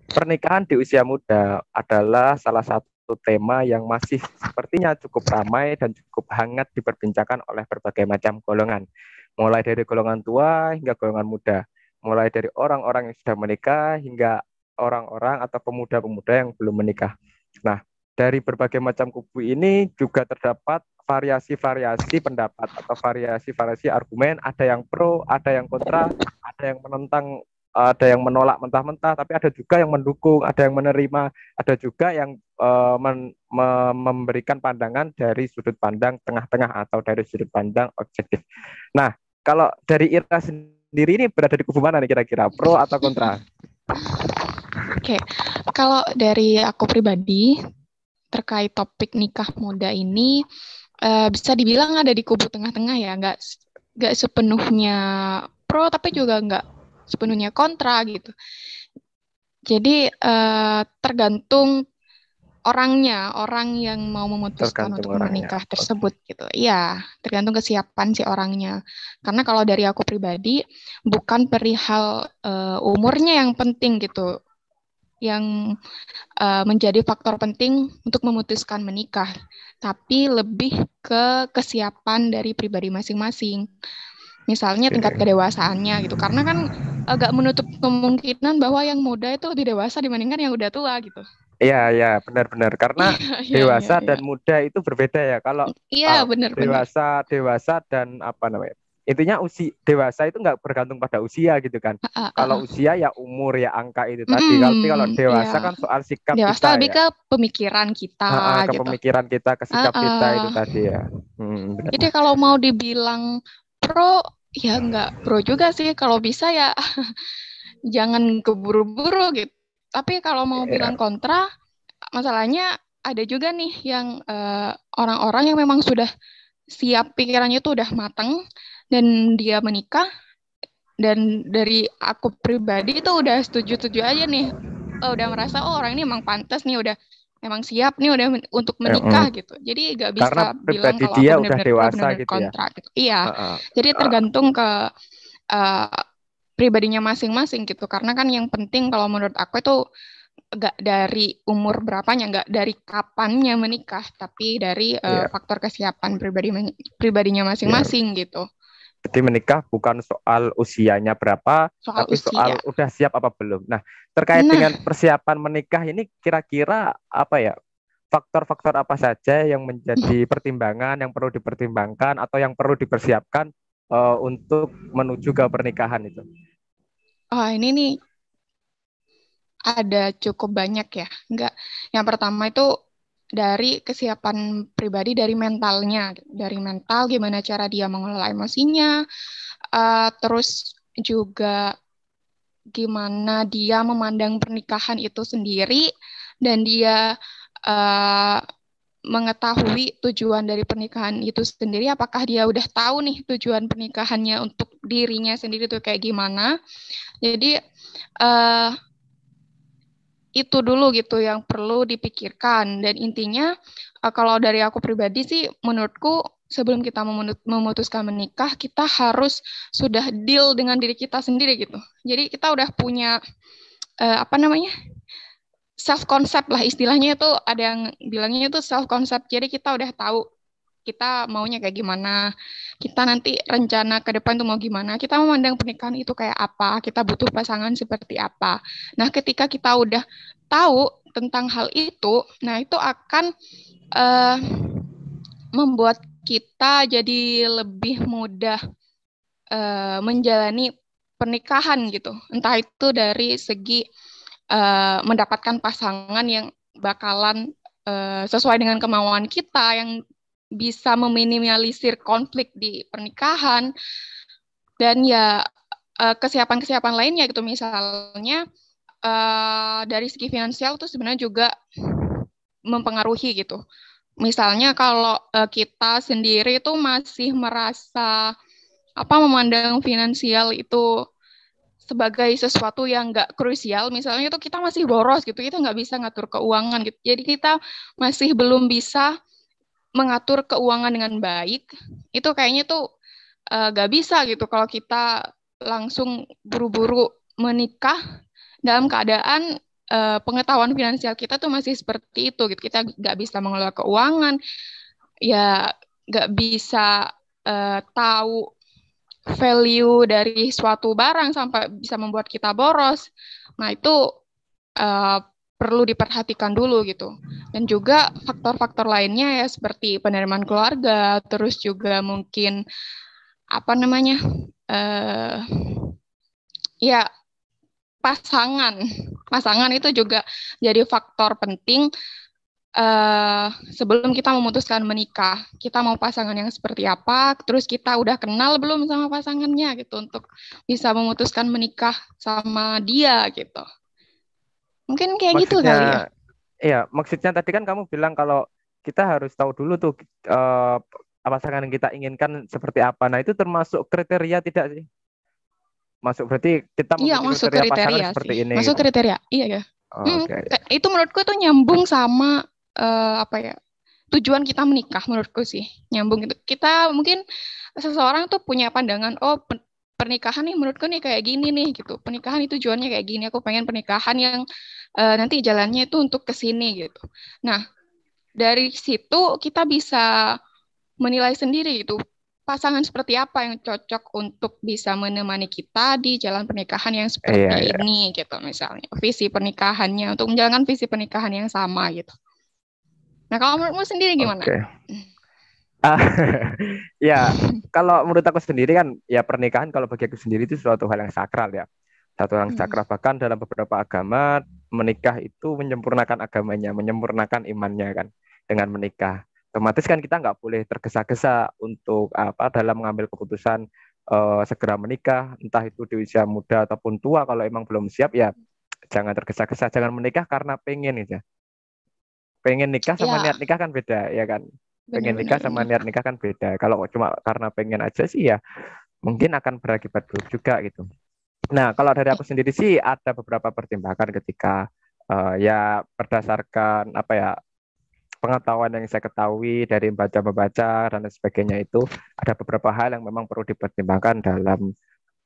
Pernikahan di usia muda adalah salah satu tema yang masih sepertinya cukup ramai dan cukup hangat diperbincangkan oleh berbagai macam golongan, mulai dari golongan tua hingga golongan muda, mulai dari orang-orang yang sudah menikah hingga orang-orang atau pemuda-pemuda yang belum menikah. Nah, dari berbagai macam kubu ini juga terdapat variasi-variasi pendapat atau variasi-variasi argumen, ada yang pro, ada yang kontra, ada yang menentang, ada yang menolak mentah-mentah, tapi ada juga yang mendukung, ada yang menerima, ada juga yang memberikan pandangan dari sudut pandang tengah-tengah atau dari sudut pandang objektif. Nah, kalau dari Ira sendiri ini berada di kubu mana nih kira-kira, pro atau kontra? Oke, kalau dari aku pribadi terkait topik nikah muda ini bisa dibilang ada di kubu tengah-tengah ya, nggak sepenuhnya pro tapi juga nggak sepenuhnya kontra gitu. Jadi tergantung orangnya, orang yang mau memutuskan Tergantung untuk orangnya. menikah tersebut gitu. Iya, tergantung kesiapan si orangnya. Karena kalau dari aku pribadi bukan perihal umurnya yang penting gitu, yang menjadi faktor penting untuk memutuskan menikah, tapi lebih ke kesiapan dari pribadi masing-masing. Misalnya tingkat kedewasaannya gitu, karena kan agak menutup kemungkinan bahwa yang muda itu lebih dewasa dibandingkan yang udah tua gitu. Iya, iya, benar-benar. Karena Iya, iya, dewasa iya. dan muda itu berbeda ya. Kalau Iya, benar-benar. dewasa dan apa namanya? Intinya dewasa itu nggak bergantung pada usia gitu kan. Kalau usia ya umur ya angka itu tadi. Tapi kalau Iya. dewasa kan soal sikap Dewasa kita lebih ya. ke pemikiran kita Ke gitu. pemikiran kita, ke sikap kita itu tadi ya. Jadi Benar. kalau mau dibilang pro, ya nggak pro juga sih. Kalau bisa ya jangan keburu-buru gitu. Tapi kalau mau Ya, bilang kontra, masalahnya ada juga nih yang orang-orang yang memang sudah siap pikirannya tuh udah matang dan dia menikah, dan dari aku pribadi itu udah setuju-setuju aja nih. Udah merasa orang ini emang pantas nih, udah emang siap nih udah untuk menikah gitu. Jadi nggak karena bisa bilang pribadi kalau aku dia udah benar-benar pro, dewasa benar-benar gitu ya. kontra gitu. Iya. Uh, Jadi uh, tergantung ke uh, pribadinya masing-masing gitu. Karena kan yang penting kalau menurut aku itu nggak dari umur berapanya, nggak dari kapannya menikah, tapi dari ya, faktor kesiapan pribadinya ya. masing-masing gitu. Jadi menikah bukan soal usianya berapa, Soal tapi usia. soal udah siap apa belum. Nah, terkait Nah, dengan persiapan menikah ini kira-kira apa ya? Faktor-faktor apa saja yang menjadi pertimbangan, yang perlu dipertimbangkan atau yang perlu dipersiapkan untuk menuju ke pernikahan itu? ini nih ada cukup banyak ya. Enggak. Yang pertama itu dari kesiapan pribadi, dari mentalnya, dari mental gimana cara dia mengelola emosinya, terus juga gimana dia memandang pernikahan itu sendiri, dan dia uh, mengetahui tujuan dari pernikahan itu sendiri. Apakah dia udah tahu nih tujuan pernikahannya untuk dirinya sendiri tuh kayak gimana. Jadi uh, itu dulu gitu yang perlu dipikirkan. Dan intinya kalau dari aku pribadi sih menurutku sebelum kita memutuskan menikah, kita harus sudah deal dengan diri kita sendiri gitu. Jadi kita udah punya apa namanya, self concept lah istilahnya, itu ada yang bilangnya itu self concept. Jadi kita udah tahu kita maunya kayak gimana, kita nanti rencana ke depan tuh mau gimana, kita memandang pernikahan itu kayak apa, kita butuh pasangan seperti apa. Nah, ketika kita udah tahu tentang hal itu, nah itu akan uh, membuat kita jadi lebih mudah menjalani pernikahan gitu. Entah itu dari segi mendapatkan pasangan yang bakalan sesuai dengan kemauan kita, yang bisa meminimalisir konflik di pernikahan, dan ya kesiapan-kesiapan lainnya gitu. Misalnya dari segi finansial tuh sebenarnya juga mempengaruhi gitu. Misalnya kalau kita sendiri tuh masih merasa memandang finansial itu sebagai sesuatu yang nggak krusial, misalnya itu kita masih boros gitu, kita nggak bisa ngatur keuangan gitu. Jadi kita masih belum bisa mengatur keuangan dengan baik. Itu kayaknya tuh nggak bisa gitu kalau kita langsung buru-buru menikah dalam keadaan pengetahuan finansial kita tuh masih seperti itu gitu. Kita nggak bisa mengelola keuangan, ya nggak bisa tahu value dari suatu barang sampai bisa membuat kita boros. Nah, itu uh, perlu diperhatikan dulu gitu. Dan juga faktor-faktor lainnya ya seperti penerimaan keluarga, terus juga mungkin apa namanya? uh, ya pasangan. Pasangan itu juga jadi faktor penting sebelum kita memutuskan menikah. Kita mau pasangan yang seperti apa, terus kita udah kenal belum sama pasangannya gitu untuk bisa memutuskan menikah sama dia gitu. Mungkin kayak gitu Maksudnya, kali ya. iya, maksudnya tadi kan kamu bilang kalau kita harus tahu dulu tuh pasangan yang kita inginkan seperti apa. Nah, itu termasuk kriteria tidak sih? Masuk berarti kita Iya, memiliki masuk kriteria pasangan kriteria sih. seperti ini Masuk gitu. kriteria. Iya ya. Oke. Itu menurutku tuh nyambung sama apa ya? Tujuan kita menikah menurutku sih. Nyambung itu. Kita mungkin seseorang tuh punya pandangan, oh pernikahan nih menurutku nih kayak gini nih gitu. Pernikahan itu tujuannya kayak gini. Aku pengen pernikahan yang nanti jalannya itu untuk ke sini gitu. Nah, dari situ kita bisa menilai sendiri gitu. Pasangan seperti apa yang cocok untuk bisa menemani kita di jalan pernikahan yang Iya, seperti iya. ini gitu misalnya. Visi pernikahannya untuk menjalankan visi pernikahan yang sama gitu. Nah, kalau menurutmu sendiri gimana? Oke. Ah, ya, kalau menurut aku sendiri kan, ya pernikahan kalau bagi aku sendiri itu suatu hal yang sakral ya. Satu hal yang sakral, bahkan dalam beberapa agama, menikah itu menyempurnakan agamanya, menyempurnakan imannya kan, dengan menikah. Otomatis kan kita nggak boleh tergesa-gesa untuk apa dalam mengambil keputusan segera menikah, entah itu di usia muda ataupun tua. Kalau emang belum siap ya jangan tergesa-gesa, jangan menikah karena pengen gitu. Pengen nikah sama Ya, niat nikah kan beda ya kan. Pengen nikah benar-benar sama benar. niat nikah kan beda. Kalau cuma karena pengen aja sih ya mungkin akan berakibat buruk juga gitu. Nah, kalau dari aku sendiri sih ada beberapa pertimbangan ketika ya berdasarkan apa ya pengetahuan yang saya ketahui dari membaca-membaca dan lain sebagainya itu ada beberapa hal yang memang perlu dipertimbangkan dalam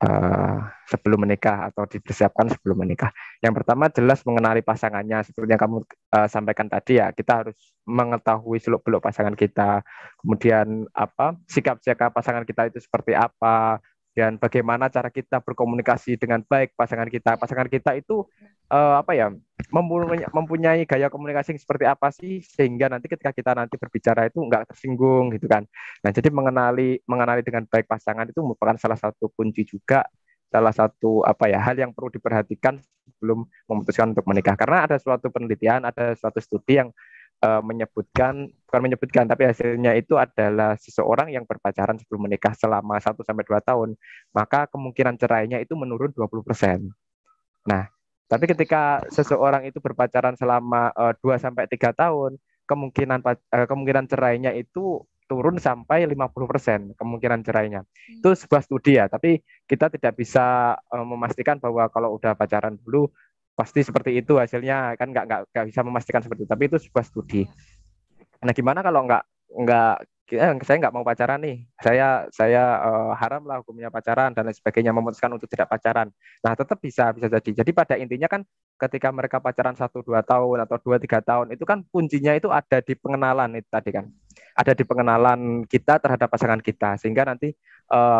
uh, sebelum menikah atau dipersiapkan sebelum menikah. Yang pertama jelas mengenali pasangannya seperti yang kamu sampaikan tadi ya, kita harus mengetahui seluk-beluk pasangan kita, kemudian apa sikap jaga pasangan kita itu seperti apa, dan bagaimana cara kita berkomunikasi dengan baik pasangan kita. Pasangan kita itu apa ya mempunyai gaya komunikasi yang seperti apa sih sehingga nanti ketika kita nanti berbicara itu nggak tersinggung gitu kan. Nah, jadi mengenali mengenali dengan baik pasangan itu merupakan salah satu kunci juga, salah satu apa ya hal yang perlu diperhatikan sebelum memutuskan untuk menikah. Karena ada suatu penelitian, ada suatu studi yang menyebutkan bukan menyebutkan tapi hasilnya itu adalah seseorang yang berpacaran sebelum menikah selama 1 sampai 2 tahun, maka kemungkinan cerainya itu menurun 20%. Nah, tapi ketika seseorang itu berpacaran selama 2 sampai 3 tahun, kemungkinan cerainya itu turun sampai 50% kemungkinan cerainya. Itu sebuah studi ya, tapi kita tidak bisa memastikan bahwa kalau udah pacaran dulu pasti seperti itu hasilnya, kan nggak bisa memastikan seperti itu, tapi itu sebuah studi. Nah, gimana kalau nggak saya nggak mau pacaran nih, saya haram lah hukumnya pacaran dan lain sebagainya, memutuskan untuk tidak pacaran. Nah, tetap bisa bisa jadi. Jadi pada intinya kan ketika mereka pacaran 1 2 tahun atau 2 3 tahun itu kan kuncinya itu ada di pengenalan itu tadi kan, ada di pengenalan kita terhadap pasangan kita sehingga nanti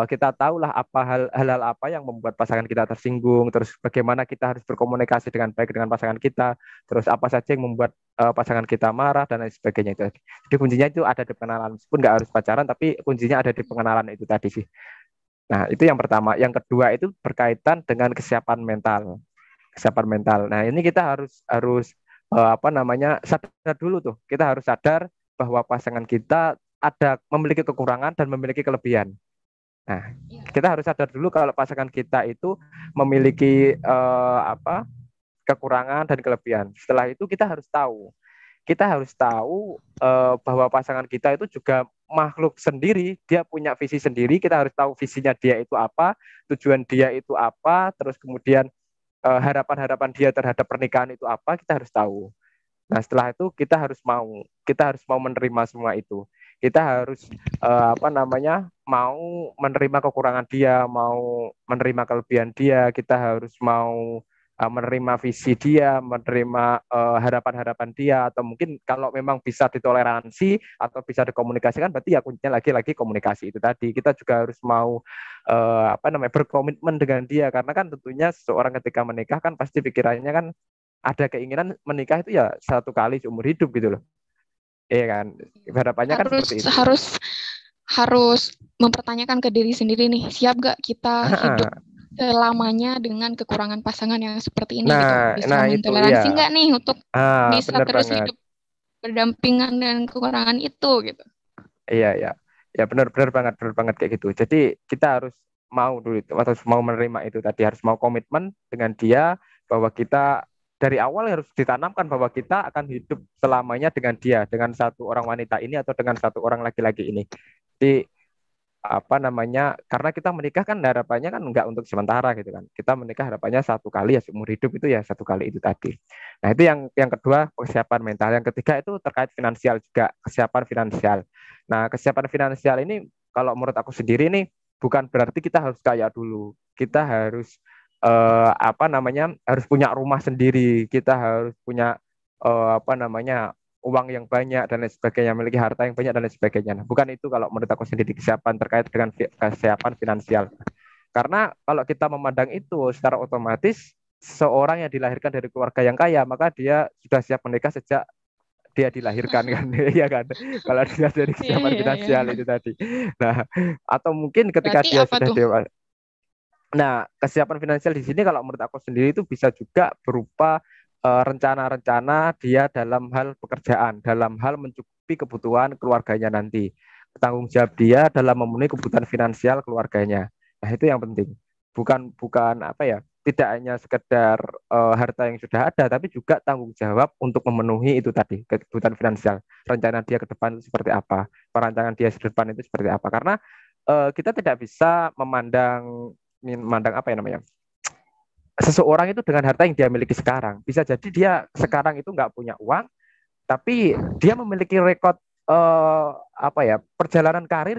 kita tahulah apa hal-hal apa yang membuat pasangan kita tersinggung, terus bagaimana kita harus berkomunikasi dengan baik dengan pasangan kita, terus apa saja yang membuat pasangan kita marah dan lain sebagainya itu. Jadi kuncinya itu ada di pengenalan, meskipun nggak harus pacaran, tapi kuncinya ada di pengenalan itu tadi sih. Nah, itu yang pertama. Yang kedua itu berkaitan dengan kesiapan mental. Kesiapan mental. Nah, ini kita harus harus apa namanya sadar dulu tuh. Kita harus sadar bahwa pasangan kita ada memiliki kekurangan dan memiliki kelebihan. Nah, kita harus sadar dulu kalau pasangan kita itu memiliki apa kekurangan dan kelebihan. Setelah itu kita harus tahu bahwa pasangan kita itu juga makhluk sendiri, dia punya visi sendiri, kita harus tahu visinya dia itu apa, tujuan dia itu apa, terus kemudian harapan-harapan dia terhadap pernikahan itu apa, kita harus tahu. Nah, setelah itu kita harus mau menerima semua itu. Kita harus apa namanya, mau menerima kekurangan dia, mau menerima kelebihan dia, kita harus mau menerima visi dia, menerima harapan-harapan dia, atau mungkin kalau memang bisa ditoleransi atau bisa dikomunikasikan, berarti ya kuncinya lagi-lagi komunikasi itu tadi. Kita juga harus mau berkomitmen dengan dia, karena kan tentunya seseorang ketika menikah kan pasti pikirannya kan ada keinginan menikah itu ya satu kali seumur hidup gitu loh. Iya kan, harapannya kan harus seperti itu. harus harus mempertanyakan ke diri sendiri nih, siap gak kita hidup selamanya dengan kekurangan pasangan yang seperti ini gitu, bisa Itu ya. mentoleransi nggak nih untuk bisa Bener terus banget. hidup berdampingan dengan kekurangan itu gitu. Iya, ya. Ya benar banget kayak gitu. Jadi kita harus mau dulu itu, atau mau menerima itu tadi, harus mau komitmen dengan dia bahwa kita dari awal harus ditanamkan bahwa kita akan hidup selamanya dengan dia, dengan satu orang wanita ini atau dengan satu orang laki-laki ini. Jadi karena kita menikah kan harapannya kan enggak untuk sementara gitu kan, kita menikah harapannya satu kali ya seumur hidup, itu ya satu kali itu tadi. Nah itu yang kedua, kesiapan mental. Yang ketiga itu terkait finansial juga, kesiapan finansial. Nah kesiapan finansial ini kalau menurut aku sendiri nih, bukan berarti kita harus kaya dulu, kita harus harus punya rumah sendiri, kita harus punya uang yang banyak dan lain sebagainya, memiliki harta yang banyak dan lain sebagainya. Nah, bukan itu kalau menurut aku sendiri kesiapan terkait dengan kesiapan finansial. Karena kalau kita memandang itu secara otomatis, seorang yang dilahirkan dari keluarga yang kaya, maka dia sudah siap menikah sejak dia dilahirkan kan, ya kan? Kalau dia dari Iya, kesiapan iya, iya. finansial itu tadi. Nah, atau mungkin ketika Berarti dia apa sudah tuh? dewasa. Nah, kesiapan finansial di sini kalau menurut aku sendiri itu bisa juga berupa rencana-rencana dia dalam hal pekerjaan, dalam hal mencukupi kebutuhan keluarganya nanti. Tanggung jawab dia dalam memenuhi kebutuhan finansial keluarganya. Nah, itu yang penting. Bukan bukan tidak hanya sekedar harta yang sudah ada, tapi juga tanggung jawab untuk memenuhi itu tadi, kebutuhan finansial. Rencana dia ke depan itu seperti apa? Perancangan dia ke depan itu seperti apa? Karena kita tidak bisa memandang seseorang itu dengan harta yang dia miliki sekarang. Bisa jadi dia sekarang itu nggak punya uang, tapi dia memiliki rekod perjalanan karir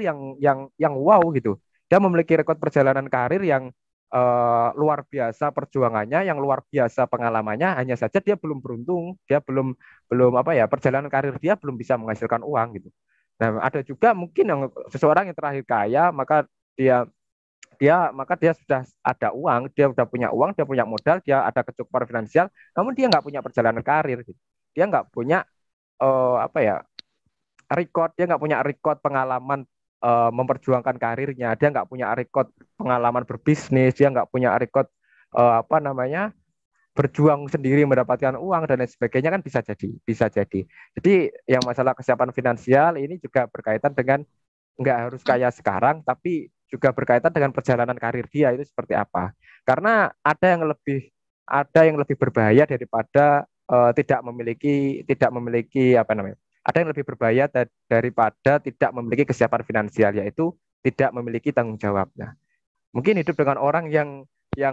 yang wow gitu. Dia memiliki rekod perjalanan karir yang luar biasa perjuangannya, yang luar biasa pengalamannya. Hanya saja dia belum beruntung, dia belum belum perjalanan karir dia belum bisa menghasilkan uang gitu. Nah, ada juga mungkin yang seseorang yang terakhir kaya, dia dia sudah ada uang, dia sudah punya uang, dia punya modal, dia ada kecukupan finansial, namun dia nggak punya perjalanan karir, gitu. Dia nggak punya eh, apa ya dia nggak punya record pengalaman memperjuangkan karirnya, dia nggak punya record pengalaman berbisnis, dia nggak punya record eh, apa namanya berjuang sendiri mendapatkan uang dan lain sebagainya, kan bisa jadi, bisa jadi. Jadi yang masalah kesiapan finansial ini juga berkaitan dengan nggak harus kaya sekarang, tapi juga berkaitan dengan perjalanan karir dia itu seperti apa. Karena ada yang lebih berbahaya daripada tidak memiliki Ada yang lebih berbahaya daripada tidak memiliki kesiapan finansial, yaitu tidak memiliki tanggung jawab. Nah, mungkin hidup dengan orang yang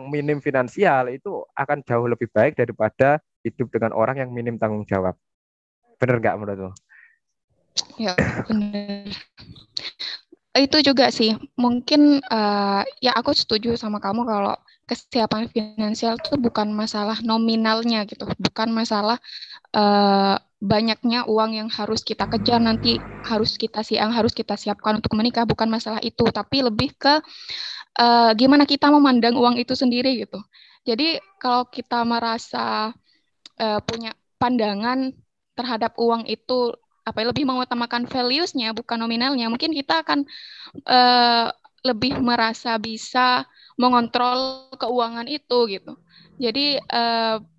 minim finansial itu akan jauh lebih baik daripada hidup dengan orang yang minim tanggung jawab. Benar nggak menurutmu? Ya, benar. Itu juga sih, mungkin ya aku setuju sama kamu kalau kesiapan finansial itu bukan masalah nominalnya gitu, bukan masalah banyaknya uang yang harus kita kejar nanti, harus kita siapkan untuk menikah, bukan masalah itu, tapi lebih ke gimana kita memandang uang itu sendiri gitu. Jadi kalau kita merasa punya pandangan terhadap uang itu lebih mengutamakan values-nya bukan nominalnya, mungkin kita akan lebih merasa bisa mengontrol keuangan itu gitu. Jadi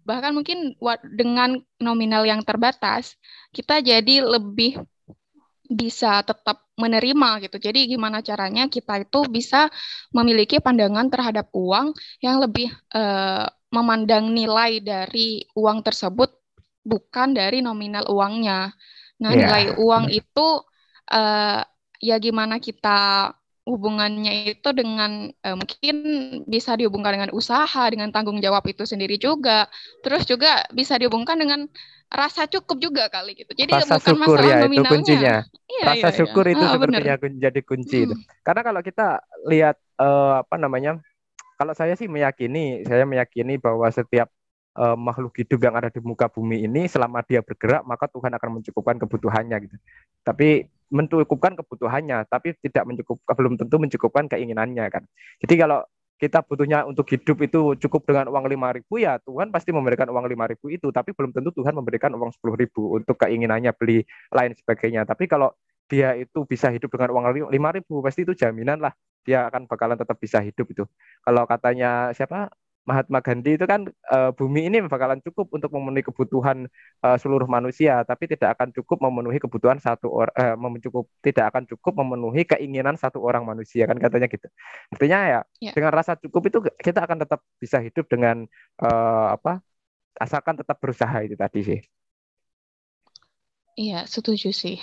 bahkan mungkin dengan nominal yang terbatas kita jadi lebih bisa tetap menerima gitu. Jadi gimana caranya kita itu bisa memiliki pandangan terhadap uang yang lebih memandang nilai dari uang tersebut bukan dari nominal uangnya. Nah, nilai Ya, uang benar. itu uh, ya gimana kita hubungannya itu dengan mungkin bisa dihubungkan dengan usaha, dengan tanggung jawab itu sendiri juga. Terus juga bisa dihubungkan dengan rasa cukup juga kali gitu. Jadi Rasa bukan syukur masalah ya itu nominalnya. kuncinya. Iya, Rasa iya, iya. syukur itu Bener. sepertinya menjadi kunci itu. Hmm. Karena kalau kita lihat kalau saya meyakini bahwa setiap makhluk hidup yang ada di muka bumi ini selama dia bergerak maka Tuhan akan mencukupkan kebutuhannya gitu. Tapi mencukupkan kebutuhannya, tapi tidak belum tentu mencukupkan keinginannya kan. Jadi kalau kita butuhnya untuk hidup itu cukup dengan uang 5.000 ya Tuhan pasti memberikan uang 5.000 itu, tapi belum tentu Tuhan memberikan uang 10.000 untuk keinginannya beli lain sebagainya. Tapi kalau dia itu bisa hidup dengan uang 5.000 pasti itu jaminan lah dia akan bakalan tetap bisa hidup itu. Kalau katanya siapa Mahatma Gandhi itu kan bumi ini bakalan cukup untuk memenuhi kebutuhan seluruh manusia, tapi tidak akan cukup memenuhi kebutuhan satu orang, tidak akan cukup memenuhi keinginan satu orang manusia kan katanya gitu. Artinya ya Ya, dengan rasa cukup itu kita akan tetap bisa hidup dengan apa? Asalkan tetap berusaha itu tadi sih. iya, setuju sih.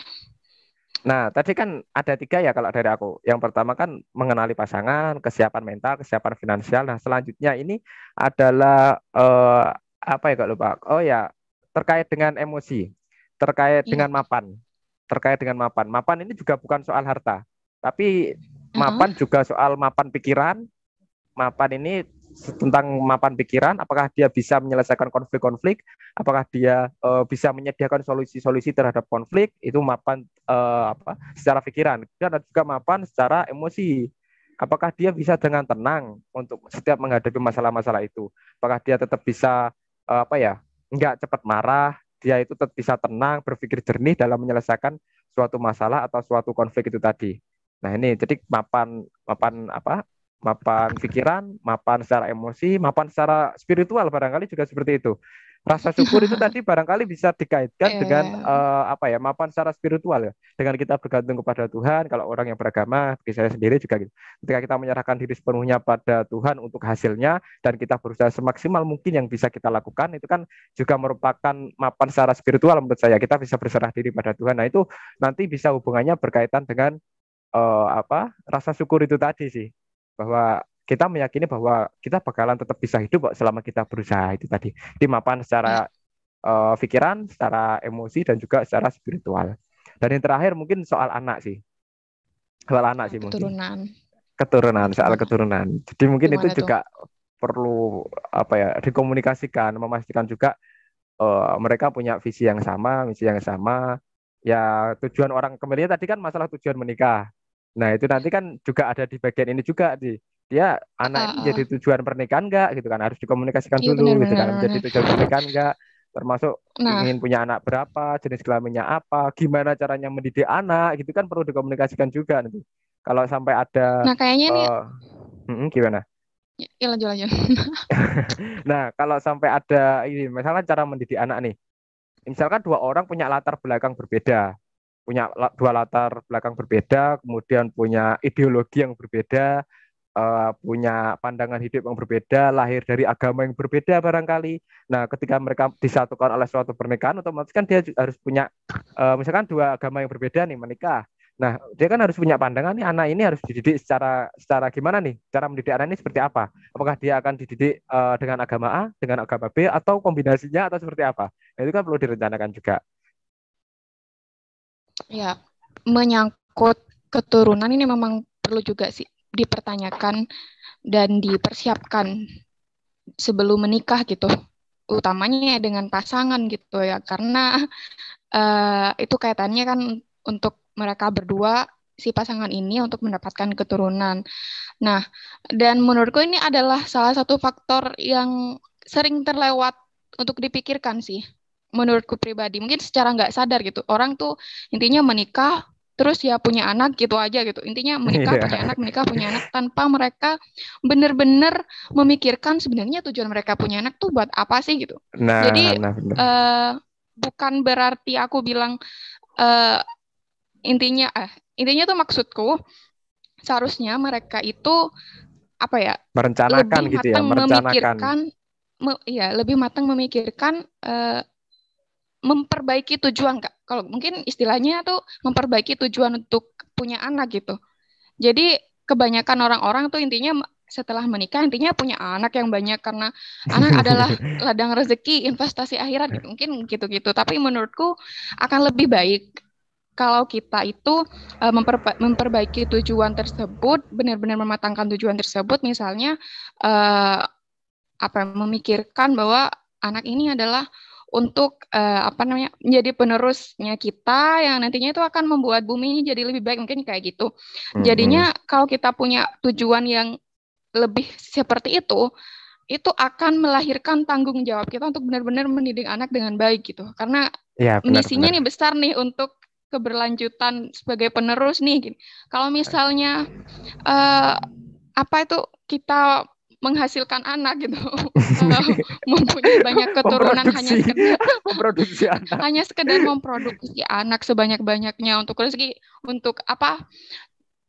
Nah, tadi kan ada 3 ya kalau dari aku. Yang pertama kan mengenali pasangan, kesiapan mental, kesiapan finansial. Nah, selanjutnya ini adalah apa ya kalau lupa? Oh ya, terkait dengan emosi, terkait Iya. dengan mapan, terkait dengan mapan. Mapan ini juga bukan soal harta, tapi Heeh. mapan juga soal mapan pikiran. Mapan ini tentang mapan pikiran, apakah dia bisa menyelesaikan konflik-konflik, apakah dia bisa menyediakan solusi-solusi terhadap konflik, itu mapan secara pikiran. Dan ada juga mapan secara emosi. Apakah dia bisa dengan tenang untuk setiap menghadapi masalah-masalah itu? Apakah dia tetap bisa nggak cepat marah, dia itu tetap bisa tenang, berpikir jernih dalam menyelesaikan suatu masalah atau suatu konflik itu tadi. Nah ini jadi mapan mapan apa mapan pikiran, mapan secara emosi, mapan secara spiritual barangkali juga seperti itu. Rasa syukur itu tadi barangkali bisa dikaitkan dengan mapan secara spiritual ya. Dengan kita bergantung kepada Tuhan, kalau orang yang beragama, bagi saya sendiri juga gitu. Ketika kita menyerahkan diri sepenuhnya pada Tuhan untuk hasilnya dan kita berusaha semaksimal mungkin yang bisa kita lakukan, itu kan juga merupakan mapan secara spiritual menurut saya. Kita bisa berserah diri pada Tuhan. Nah, itu nanti bisa hubungannya berkaitan dengan rasa syukur itu tadi sih, bahwa kita meyakini bahwa kita bakalan tetap bisa hidup kok selama kita berusaha itu tadi, dimapan Ya, secara pikiran, secara emosi dan juga secara spiritual. Dan yang terakhir mungkin soal anak sih, soal anak sih mungkin keturunan. keturunan, soal Gimana? keturunan. Jadi mungkin itu Gimana tuh? juga perlu dikomunikasikan, memastikan juga mereka punya visi yang sama, misi yang sama. Ya tujuan orang kembalinya tadi kan masalah tujuan menikah. Nah itu nanti kan juga ada di bagian ini juga di dia anak ini jadi tujuan pernikahan enggak gitu kan, harus dikomunikasikan Iya, benar dulu gitu benar kan, menjadi benar. tujuan pernikahan enggak, termasuk Nah, ingin punya anak berapa, jenis kelaminnya apa, gimana caranya mendidik anak gitu kan perlu dikomunikasikan juga nanti. Kalau sampai ada nah kayaknya nih, gimana? ya lanjut lanjut. Nah, kalau sampai ada ini, misalnya cara mendidik anak nih, misalkan 2 orang punya latar belakang berbeda, punya 2 latar belakang berbeda, kemudian punya ideologi yang berbeda, punya pandangan hidup yang berbeda, lahir dari agama yang berbeda barangkali. Nah, ketika mereka disatukan oleh suatu pernikahan, otomatis kan dia harus punya, misalkan 2 agama yang berbeda nih menikah. Nah, dia kan harus punya pandangan nih anak ini harus dididik secara secara gimana nih? Cara mendidik anak ini seperti apa? Apakah dia akan dididik dengan agama A, dengan agama B, atau kombinasinya atau seperti apa? Nah, itu kan perlu direncanakan juga. Ya, menyangkut keturunan ini memang perlu juga sih dipertanyakan dan dipersiapkan sebelum menikah gitu. Utamanya dengan pasangan gitu ya, karena itu kaitannya kan untuk mereka berdua, si pasangan ini untuk mendapatkan keturunan. Nah, dan menurutku ini adalah salah satu faktor yang sering terlewat untuk dipikirkan sih. Menurutku pribadi, mungkin secara nggak sadar gitu. Orang tuh intinya menikah, terus ya punya anak gitu aja gitu. Intinya Iya. menikah, punya anak, tanpa mereka benar-benar memikirkan sebenarnya tujuan mereka punya anak tuh buat apa sih gitu. Nah, Jadi nah benar. eh, bukan berarti aku bilang eh, intinya intinya tuh maksudku seharusnya mereka itu apa ya Merencanakan lebih gitu ya, matang merencanakan. memikirkan ya lebih matang memikirkan memperbaiki tujuan Kak. Kalau mungkin istilahnya tuh memperbaiki tujuan untuk punya anak gitu. Jadi kebanyakan orang-orang tuh intinya setelah menikah intinya punya anak yang banyak karena anak adalah ladang rezeki investasi akhirat gitu. Mungkin gitu-gitu. Tapi menurutku akan lebih baik kalau kita itu memperbaiki tujuan tersebut, benar-benar mematangkan tujuan tersebut, misalnya uh, memikirkan bahwa anak ini adalah untuk menjadi penerusnya kita yang nantinya itu akan membuat bumi ini jadi lebih baik, mungkin kayak gitu. Jadinya kalau kita punya tujuan yang lebih seperti itu akan melahirkan tanggung jawab kita untuk benar-benar mendidik anak dengan baik gitu. Karena Ya, misinya nih benar-benar. besar nih untuk keberlanjutan sebagai penerus nih. Kalau misalnya eh, kita menghasilkan anak gitu, mempunyai banyak keturunan Memproduksi, memproduksi anak. hanya sekedar memproduksi anak sebanyak-banyaknya untuk rezeki, untuk apa?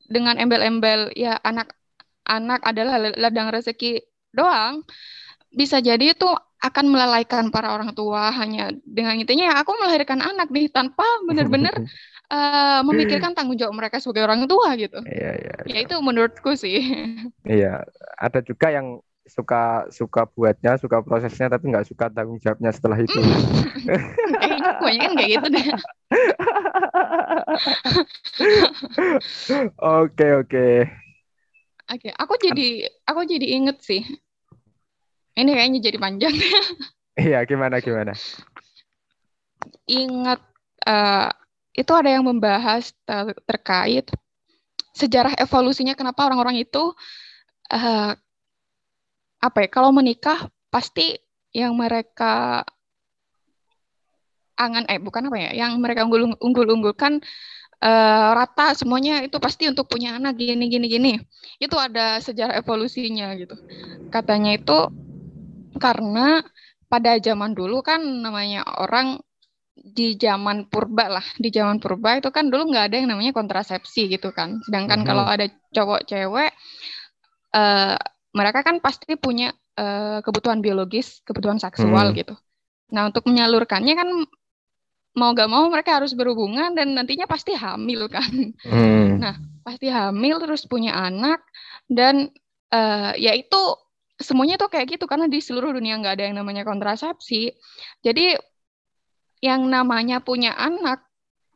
Dengan embel-embel ya anak adalah ladang rezeki doang, bisa jadi itu akan melalaikan para orang tua hanya dengan intinya ya aku melahirkan anak nih tanpa benar-benar memikirkan tanggung jawab mereka sebagai orang tua gitu. Iya, iya, Ya iya. itu menurutku sih. Iya, ada juga yang suka suka buatnya, suka prosesnya, tapi nggak suka tanggung jawabnya setelah itu. Kayaknya kebanyakan kayak gitu deh. Oke, oke. Oke, aku jadi inget sih. Ini kayaknya jadi panjang. Iya, gimana, gimana? Ingat eh, itu ada yang membahas terkait sejarah evolusinya kenapa orang-orang itu eh, kalau menikah pasti yang mereka bukan yang mereka unggulkan rata semuanya itu pasti untuk punya anak gini gini gini. Itu ada sejarah evolusinya gitu. Katanya itu karena pada zaman dulu kan namanya orang di zaman purba lah, di zaman purba itu kan dulu nggak ada yang namanya kontrasepsi gitu kan. Sedangkan kalau Mhm. ada cowok cewek, eh, mereka kan pasti punya kebutuhan biologis, kebutuhan seksual Mhm. gitu. Nah untuk menyalurkannya kan mau gak mau mereka harus berhubungan dan nantinya pasti hamil kan. Mhm. Nah pasti hamil terus punya anak dan ya itu semuanya tuh kayak gitu karena di seluruh dunia nggak ada yang namanya kontrasepsi. Jadi yang namanya punya anak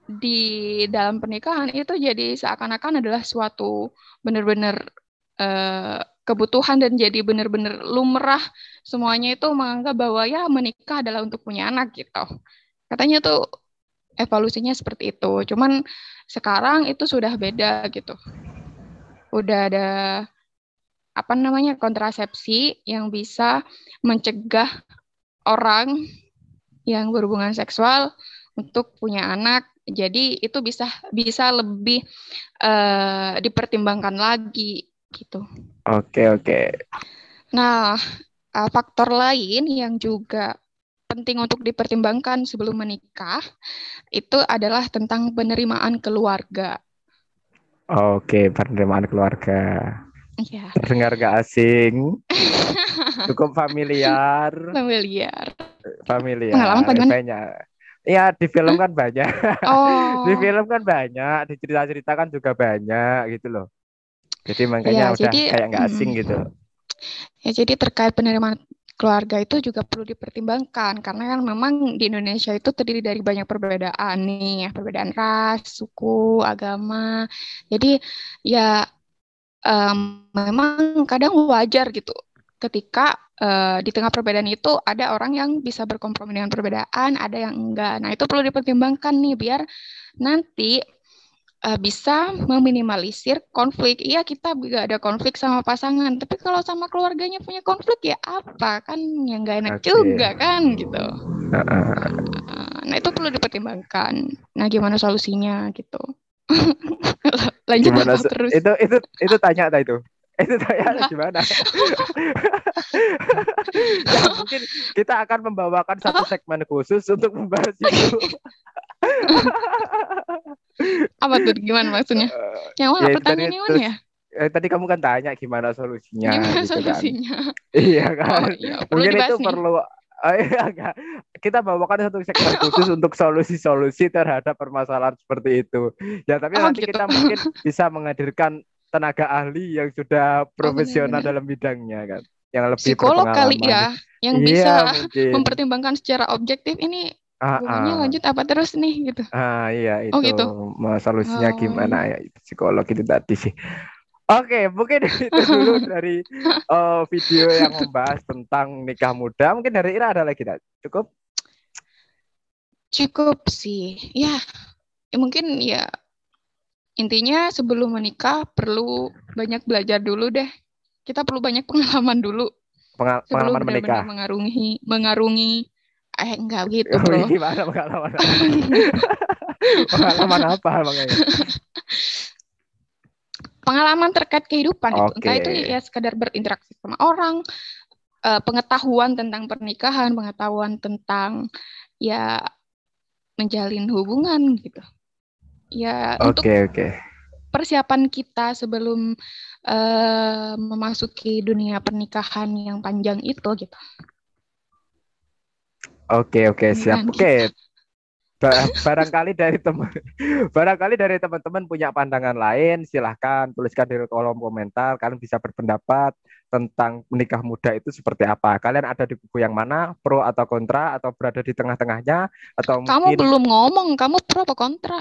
di dalam pernikahan itu jadi seakan-akan adalah suatu benar-benar kebutuhan dan jadi benar-benar lumrah semuanya itu menganggap bahwa ya menikah adalah untuk punya anak gitu. Katanya tuh evolusinya seperti itu. Cuman sekarang itu sudah beda gitu. Udah ada kontrasepsi yang bisa mencegah orang yang berhubungan seksual untuk punya anak. Jadi itu bisa bisa lebih dipertimbangkan lagi gitu. Oke, oke. Nah, faktor lain yang juga penting untuk dipertimbangkan sebelum menikah itu adalah tentang penerimaan keluarga. Oke, penerimaan keluarga. Iya, Terdengar gak asing, cukup familiar, familiar. Pengalaman apa familiar, gimana? banyak. Ya, di film Hah? kan banyak. Di Oh, film kan banyak, di cerita-cerita kan juga banyak gitu loh. Jadi ya makanya udah jadi kayak nggak asing gitu. jadi terkait penerimaan keluarga itu juga perlu dipertimbangkan karena kan memang di Indonesia itu terdiri dari banyak perbedaan nih, ya, perbedaan ras, suku, agama. Jadi ya memang kadang wajar gitu ketika di tengah perbedaan itu ada orang yang bisa berkompromi dengan perbedaan, ada yang enggak. Nah, itu perlu dipertimbangkan nih biar nanti bisa meminimalisir konflik. Iya, kita juga ada konflik sama pasangan, tapi kalau sama keluarganya punya konflik ya apa kan yang nggak enak Oke. juga kan gitu. Heeh. Nah, itu perlu dipertimbangkan. Nah, gimana solusinya gitu. Lanjut Gimana? apa terus? Itu tanya tak itu? Itu tanya Enggak. gimana? Ya mungkin kita akan membawakan satu segmen khusus untuk membahas itu. Apa tuh gimana maksudnya? Yang Ya mana itu tadi pertanyaannya mana terus ya? tadi kamu kan tanya gimana solusinya Gimana gitu kan. solusinya? Iya kan. Oh iya, perlu Mungkin itu dibahas nih. perlu iya, enggak. Kita bawakan satu segmen khusus untuk solusi-solusi terhadap permasalahan seperti itu. Ya, tapi Oh nanti gitu. kita mungkin bisa menghadirkan tenaga ahli yang sudah Oh profesional benar-benar. dalam bidangnya kan, yang lebih Psikolog kali berpengalaman. ya, yang Iya, bisa mungkin. mempertimbangkan secara objektif ini Ah, hubungannya ah. lanjut apa terus nih gitu. Ah, iya Oh itu gitu. solusinya Oh, gimana ya itu psikolog itu tadi sih. Oke, mungkin itu dulu dari video yang membahas tentang nikah muda. Mungkin dari Ira ada lagi tak? Cukup? Cukup sih. Ya, mungkin ya intinya sebelum menikah perlu banyak belajar dulu deh. Kita perlu banyak pengalaman dulu sebelum Pengalaman benar-benar menikah. mengarungi enggak gitu, Oh, Bro. gimana pengalaman apa? Pengalaman apa makanya? Pengalaman terkait kehidupan itu. Oke. Entah itu ya sekadar berinteraksi sama orang, pengetahuan tentang pernikahan, pengetahuan tentang ya menjalin hubungan gitu. Ya untuk Oke, oke. persiapan kita sebelum memasuki dunia pernikahan yang panjang itu gitu. Oke, oke, siap. Dengan Oke, kita. barangkali dari teman barangkali dari teman-teman punya pandangan lain, silahkan tuliskan di kolom komentar. Kalian bisa berpendapat tentang menikah muda itu seperti apa. Kalian ada di kubu yang mana, pro atau kontra, atau berada di tengah-tengahnya, atau Kamu mungkin belum ngomong, kamu pro apa kontra?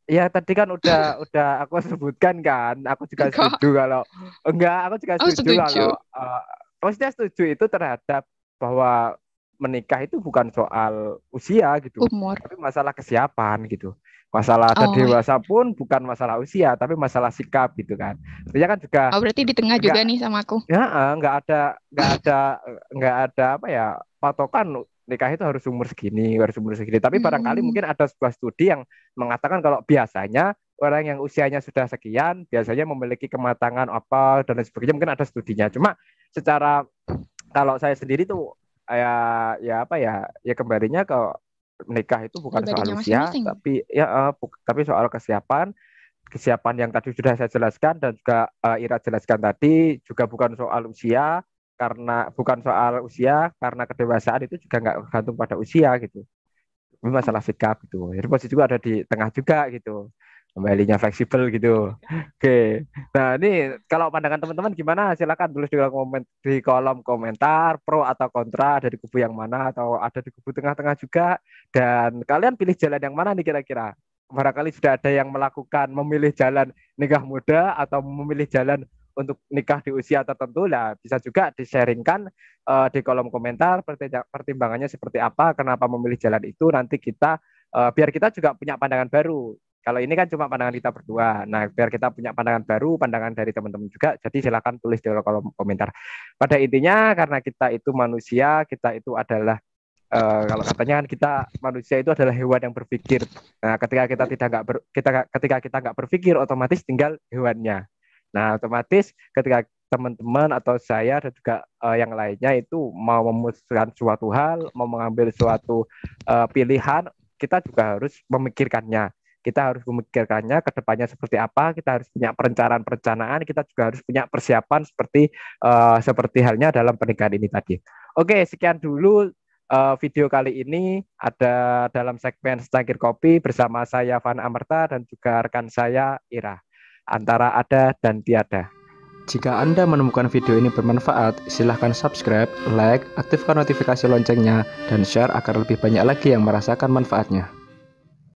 ya tadi kan udah aku sebutkan kan, aku juga Enggak. setuju kalau enggak, aku juga Oh, setuju kalau setuju. maksudnya setuju itu terhadap bahwa menikah itu bukan soal usia gitu, Umur. tapi masalah kesiapan gitu. Masalah ada Oh, dewasa pun bukan masalah usia, tapi masalah sikap gitu kan. Artinya kan juga oh berarti di tengah enggak juga nih sama aku. ya, nggak ada apa ya patokan nikah itu harus umur segini, harus umur segini. Tapi barangkali Hmm. mungkin ada sebuah studi yang mengatakan kalau biasanya orang yang usianya sudah sekian biasanya memiliki kematangan apa dan lain sebagainya. Mungkin ada studinya. Cuma secara kalau saya sendiri tuh ya ya apa ya ya kembalinya ke menikah itu bukan soal Pribadinya usia, masing-masing. tapi ya tapi soal kesiapan yang tadi sudah saya jelaskan dan juga Ira jelaskan tadi juga bukan soal usia karena kedewasaan itu juga nggak bergantung pada usia gitu. Ini masalah sikap gitu. Jadi posisi juga ada di tengah juga gitu. Kembalinya fleksibel gitu. Oke. Nah, ini kalau pandangan teman-teman gimana? Silakan tulis di kolom komentar pro atau kontra, ada di kubu yang mana atau ada di kubu tengah-tengah juga, dan kalian pilih jalan yang mana nih kira-kira? Barangkali sudah ada yang melakukan memilih jalan nikah muda atau memilih jalan untuk nikah di usia tertentu lah, bisa juga di-sharingkan di kolom komentar pertimbangannya seperti apa, kenapa memilih jalan itu. Nanti kita biar kita juga punya pandangan baru. Kalau ini kan cuma pandangan kita berdua. Nah, biar kita punya pandangan baru, pandangan dari teman-teman juga. Jadi silakan tulis di kolom komentar. Pada intinya karena kita itu manusia, kita itu adalah kalau katanya kan kita manusia itu adalah hewan yang berpikir. Nah, ketika kita nggak berpikir, otomatis tinggal hewannya. Nah, otomatis ketika teman-teman atau saya dan juga yang lainnya itu mau memutuskan suatu hal, mau mengambil suatu pilihan, kita juga harus memikirkannya. Kita harus memikirkannya ke depannya seperti apa, kita harus punya perencanaan-perencanaan, kita juga harus punya persiapan seperti halnya dalam pernikahan ini tadi. Oke, sekian dulu video kali ini ada dalam segmen Secangkir Kopi bersama saya Van Amerta dan juga rekan saya Ira. Antara ada dan tiada. Jika Anda menemukan video ini bermanfaat, silahkan subscribe, like, aktifkan notifikasi loncengnya, dan share agar lebih banyak lagi yang merasakan manfaatnya.